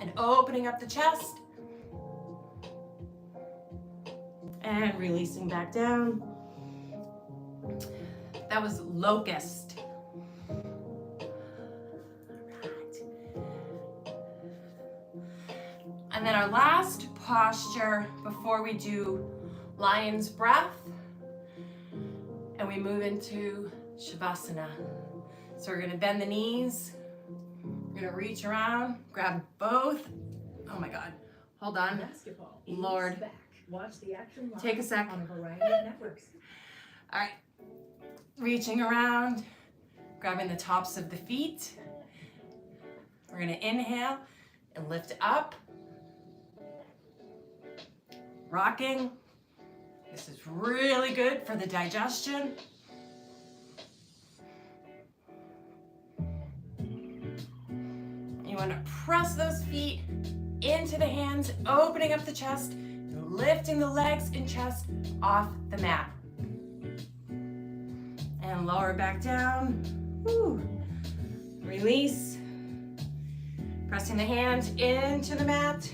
and opening up the chest. And releasing back down. That was locust. And then our last posture before we do lion's breath and we move into Shavasana. So we're gonna bend the knees, we're gonna reach around, grab both, oh my God, hold on, Basketball is Lord, back. Watch the action live take a sec. on a variety of networks. All right, reaching around, grabbing the tops of the feet. We're gonna inhale and lift up. Rocking. This is really good for the digestion. You want to press those feet into the hands, opening up the chest, lifting the legs and chest off the mat. And lower back down. Woo. Release. Pressing the hands into the mat.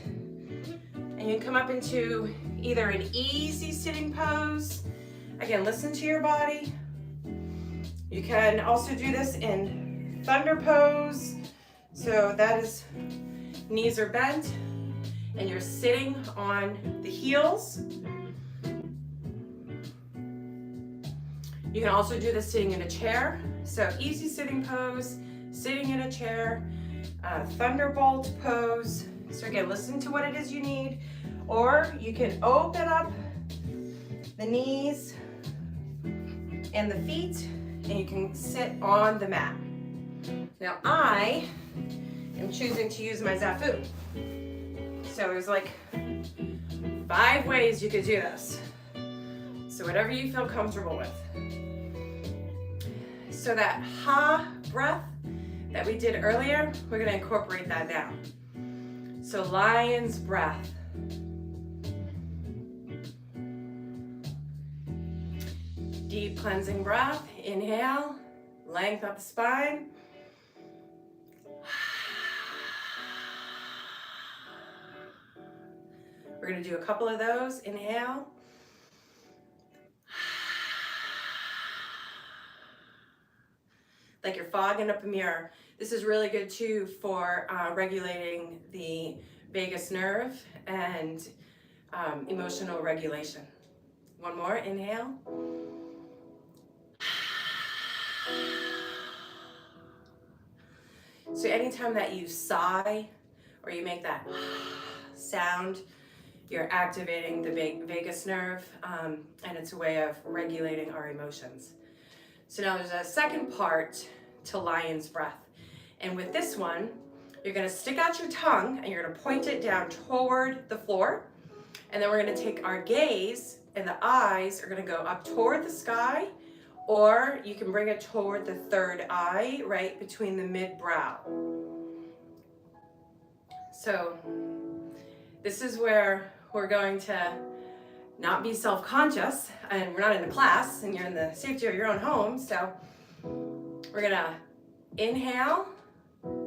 And you can come up into either an easy sitting pose. Again, listen to your body. You can also do this in thunder pose. So that is, knees are bent and you're sitting on the heels. You can also do this sitting in a chair. So easy sitting pose, sitting in a chair, thunderbolt pose. So again, listen to what it is you need. Or you can open up the knees and the feet and you can sit on the mat. Now I am choosing to use my Zafu. So there's like 5 ways you could do this. So whatever you feel comfortable with. So that ha breath that we did earlier, we're gonna incorporate that now. So lion's breath. Deep cleansing breath, inhale, length up the spine. We're gonna do a couple of those, inhale. Like you're fogging up a mirror. This is really good too for regulating the vagus nerve and emotional regulation. One more, inhale. So anytime that you sigh or you make that sound, you're activating the vagus nerve and it's a way of regulating our emotions. So now there's a second part to lion's breath. And with this one, you're gonna stick out your tongue and you're gonna point it down toward the floor. And then we're gonna take our gaze and the eyes are gonna go up toward the sky, or you can bring it toward the third eye, right between the mid-brow. So this is where we're going to not be self-conscious, and we're not in a class and you're in the safety of your own home. So we're gonna inhale,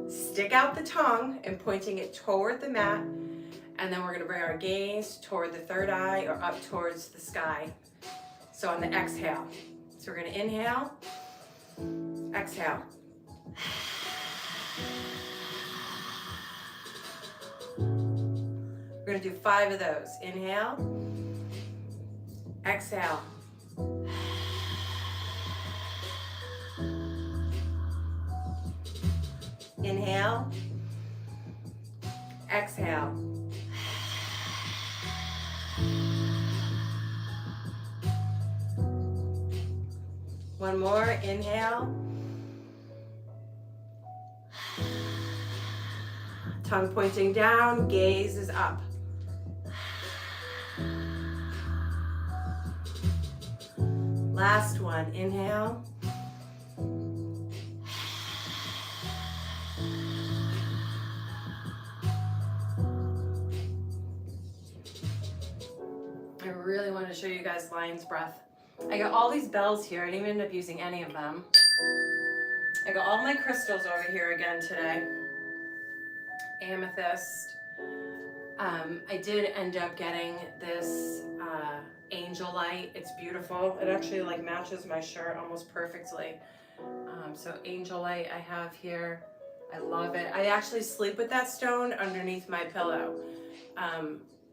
stick out the tongue and pointing it toward the mat, and then we're gonna bring our gaze toward the third eye or up towards the sky. So on the exhale. So we're gonna inhale, exhale. We're gonna do 5 of those. Inhale, exhale. Inhale, exhale. One more, inhale. Tongue pointing down, gaze is up. Last one, inhale. I really want to show you guys lion's breath. I got all these bells here. I didn't even end up using any of them. I got all my crystals over here again today. Amethyst. I did end up getting this angel light. It's beautiful. It actually like matches my shirt almost perfectly. So angel light I have here. I love it. I actually sleep with that stone underneath my pillow.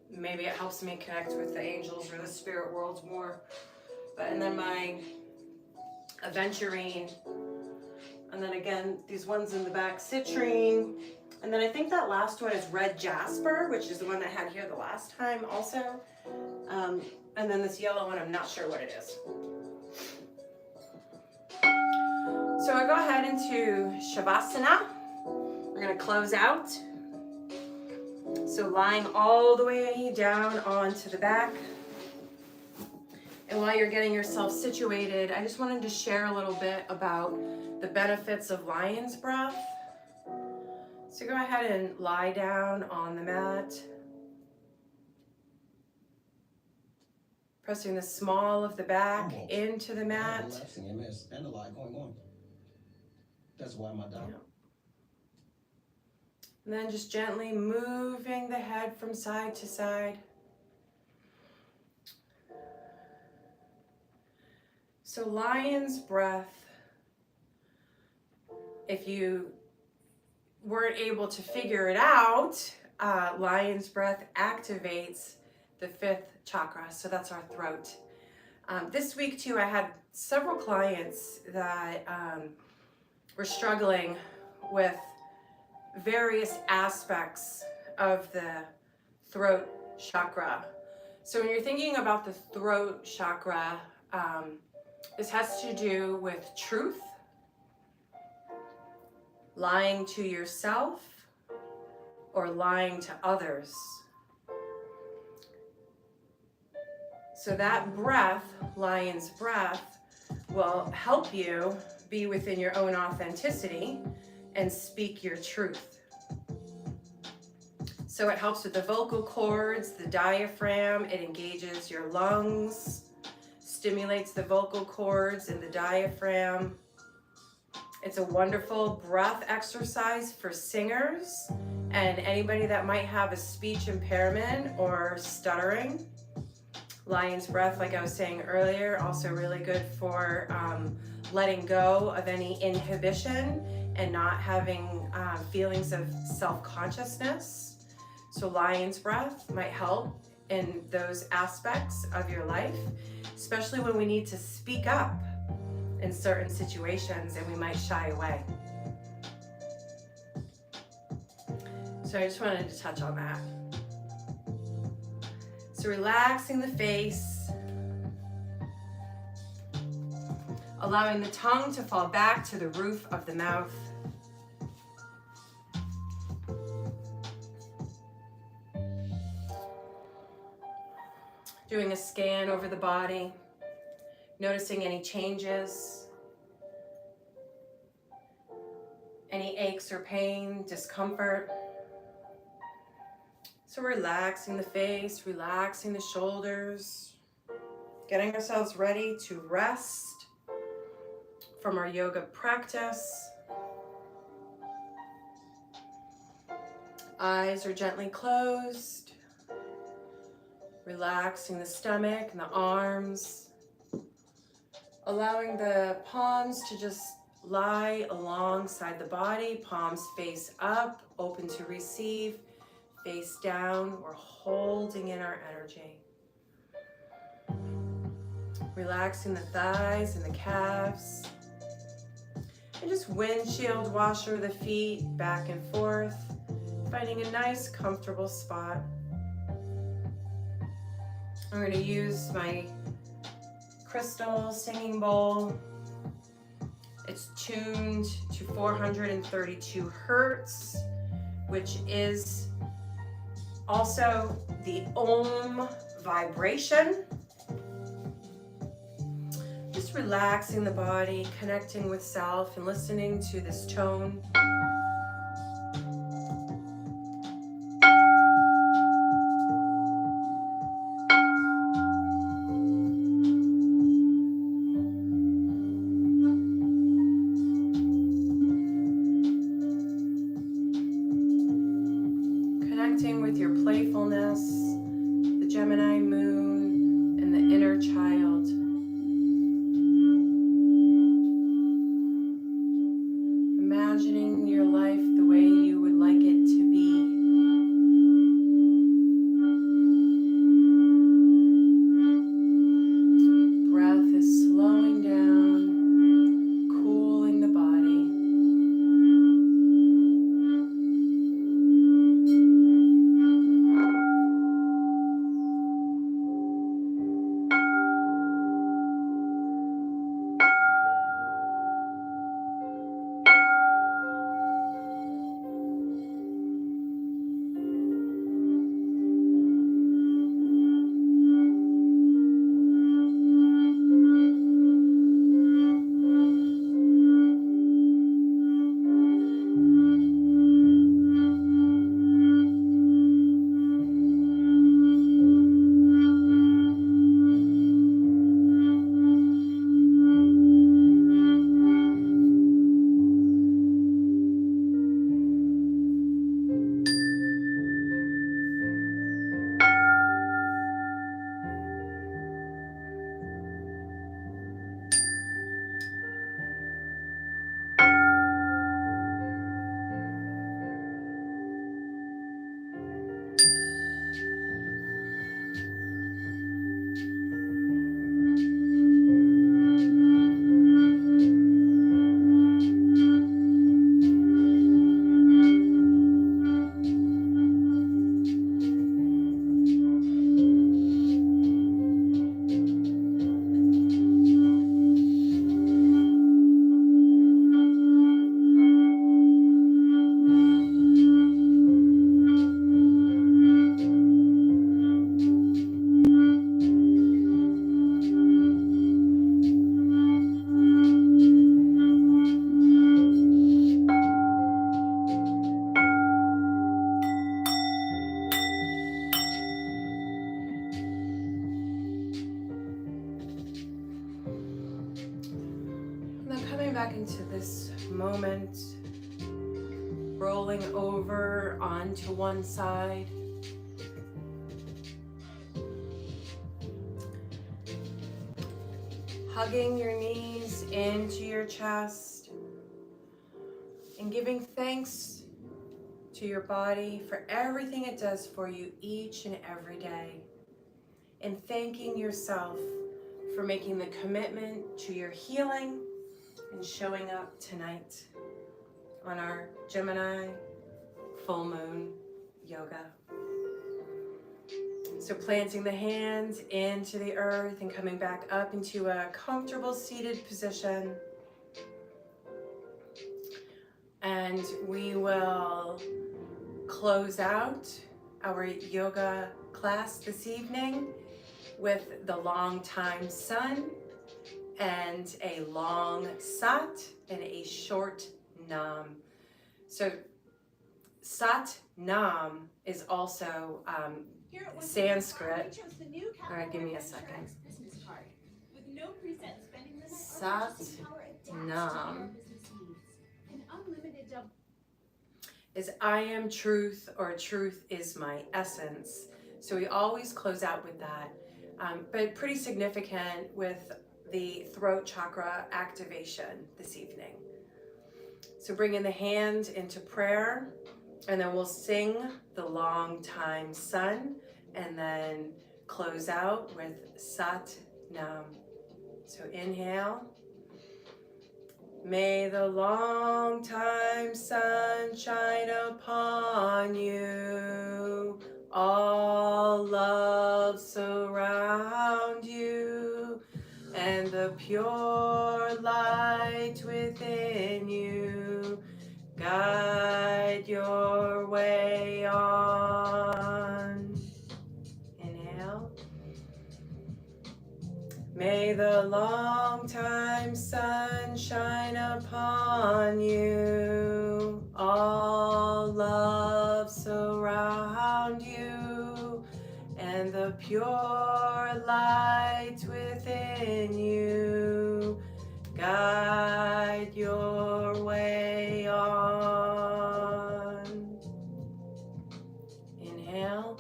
Maybe it helps me connect with the angels or the spirit worlds more. And then my aventurine. And then again, these ones in the back, citrine. And then I think that last one is red jasper, which is the one I had here the last time also. And then this yellow one, I'm not sure what it is. So I go ahead into Shavasana. We're gonna close out. So lying all the way down onto the back. And while you're getting yourself situated, I just wanted to share a little bit about the benefits of lion's breath. So go ahead and lie down on the mat. Pressing the small of the back into the mat. MS and a lot going on. That's why my doctor. And then just gently moving the head from side to side. So lion's breath, if you weren't able to figure it out, lion's breath activates the 5th chakra, so that's our throat. This week too, I had several clients that were struggling with various aspects of the throat chakra. So when you're thinking about the throat chakra, this has to do with truth, lying to yourself, or lying to others. So that breath, lion's breath, will help you be within your own authenticity and speak your truth. So it helps with the vocal cords, the diaphragm, it engages your lungs, stimulates the vocal cords and the diaphragm. It's a wonderful breath exercise for singers and anybody that might have a speech impairment or stuttering. Lion's breath, like I was saying earlier, also really good for letting go of any inhibition and not having feelings of self-consciousness. So lion's breath might help in those aspects of your life, especially when we need to speak up in certain situations and we might shy away. So I just wanted to touch on that. So relaxing the face, allowing the tongue to fall back to the roof of the mouth. Doing a scan over the body, noticing any changes, any aches or pain, discomfort. So relaxing the face, relaxing the shoulders, getting ourselves ready to rest from our yoga practice. Eyes are gently closed, relaxing the stomach and the arms, allowing the palms to just lie alongside the body, palms face up, open to receive, face down. We're holding in our energy. Relaxing the thighs and the calves. And just windshield washer the feet back and forth, finding a nice comfortable spot. I'm going to use my crystal singing bowl. It's tuned to 432 hertz, which is also the Om vibration. Just relaxing the body, connecting with self, and listening to this tone. Connecting with your playfulness, the Gemini moon, and the inner child. Imagining your back into this moment, rolling over onto one side. Hugging your knees into your chest and giving thanks to your body for everything it does for you each and every day. And thanking yourself for making the commitment to your healing and showing up tonight on our Gemini Fullmoon Yoga. So planting the hands into the earth and coming back up into a comfortable seated position. And we will close out our yoga class this evening with the long time sun and a long sat and a short nam. So sat nam is also Sanskrit. All right, give me a second. Sat nam is I am truth, or truth is my essence. So we always close out with that, but pretty significant with the throat chakra activation this evening. So bringing the hand into prayer, and then we'll sing the long time sun, and then close out with Sat Nam. So inhale. May the long time sun shine upon you. All love surround you, and the pure light within you guide your way on. Inhale. May the long time sun shine upon you. All love surround you, and the pure light within you guide your way on. Inhale.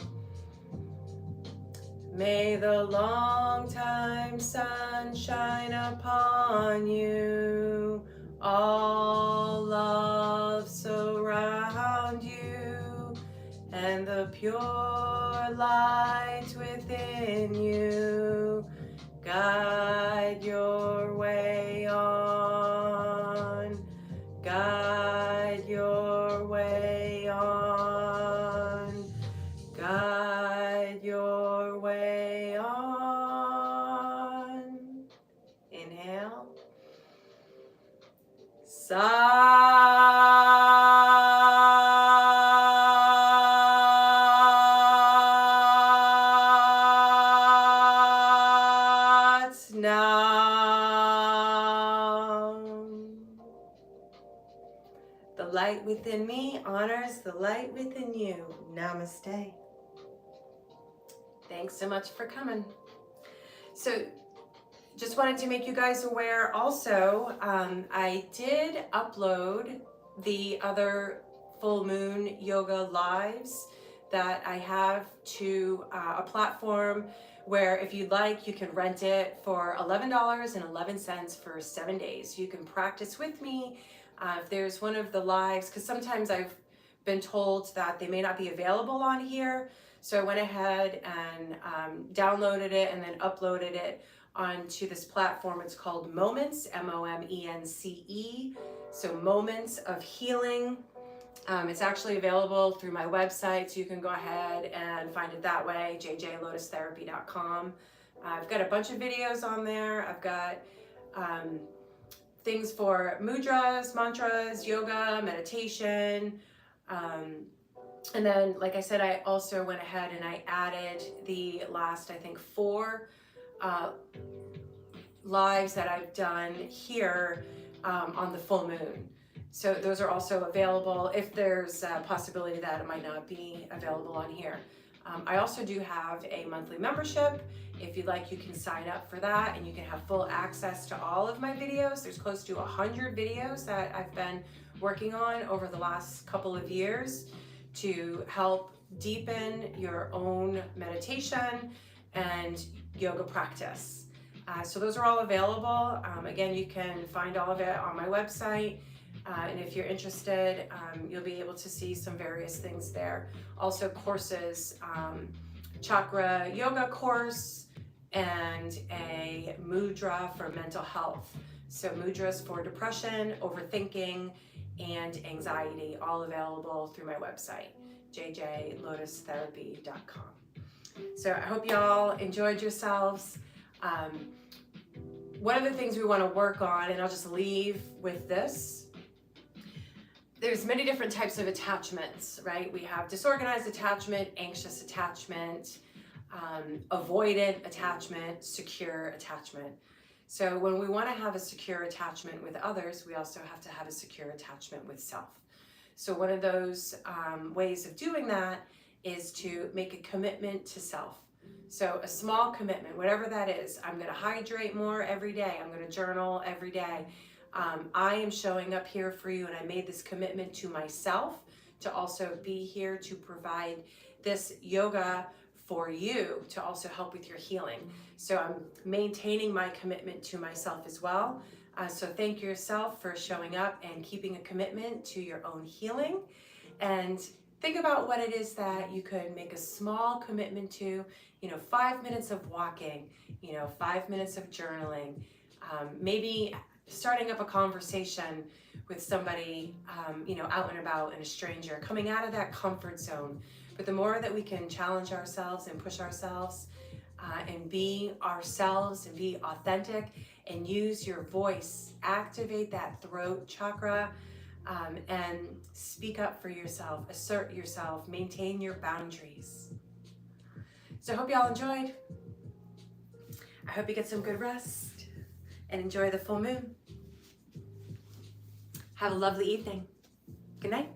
May the long time sun shine upon you. All love surround you, and the pure light within you guide your way on. Guide your way on. Guide your way on. Inhale. Sat Nam. The light within me honors the light within you. Namaste. Thanks so much for coming. So just wanted to make you guys aware also, I did upload the other full moon yoga lives that I have to a platform where if you'd like, you can rent it for $11.11 for 7 days. You can practice with me. If there's one of the lives, because sometimes I've been told that they may not be available on here. So I went ahead and downloaded it and then uploaded it onto this platform. It's called Moments, M-O-M-E-N-C-E. So Moments of Healing. It's actually available through my website, so you can go ahead and find it that way, jjlotustherapy.com. I've got a bunch of videos on there. I've got things for mudras, mantras, yoga, meditation. And then, like I said, I also went ahead and I added the last, I think, 4 lives that I've done here on the full moon. So those are also available if there's a possibility that it might not be available on here. I also do have a monthly membership. If you'd like, you can sign up for that and you can have full access to all of my videos. There's close to 100 videos that I've been working on over the last couple of years to help deepen your own meditation and yoga practice. So those are all available. Again, you can find all of it on my website. And if you're interested, you'll be able to see some various things there. Also courses, chakra yoga course, and a mudra for mental health. So mudras for depression, overthinking, and anxiety, all available through my website, jjlotustherapy.com. So I hope y'all enjoyed yourselves. One of the things we want to work on, and I'll just leave with this, there's many different types of attachments, right? We have disorganized attachment, anxious attachment, avoidant attachment, secure attachment. So when we want to have a secure attachment with others, we also have to have a secure attachment with self. So one of those ways of doing that is to make a commitment to self. So a small commitment, whatever that is. I'm going to hydrate more every day. I'm going to journal every day. I am showing up here for you, and I made this commitment to myself to also be here to provide this yoga for you to also help with your healing. So I'm maintaining my commitment to myself as well. So thank yourself for showing up and keeping a commitment to your own healing. And think about what it is that you could make a small commitment to, 5 minutes of walking, 5 minutes of journaling, maybe starting up a conversation with somebody, out and about, and a stranger, coming out of that comfort zone. But the more that we can challenge ourselves and push ourselves and be ourselves and be authentic and use your voice, activate that throat chakra, and speak up for yourself, assert yourself, maintain your boundaries. So I hope y'all enjoyed. I hope you get some good rest and enjoy the full moon. Have a lovely evening. Good night.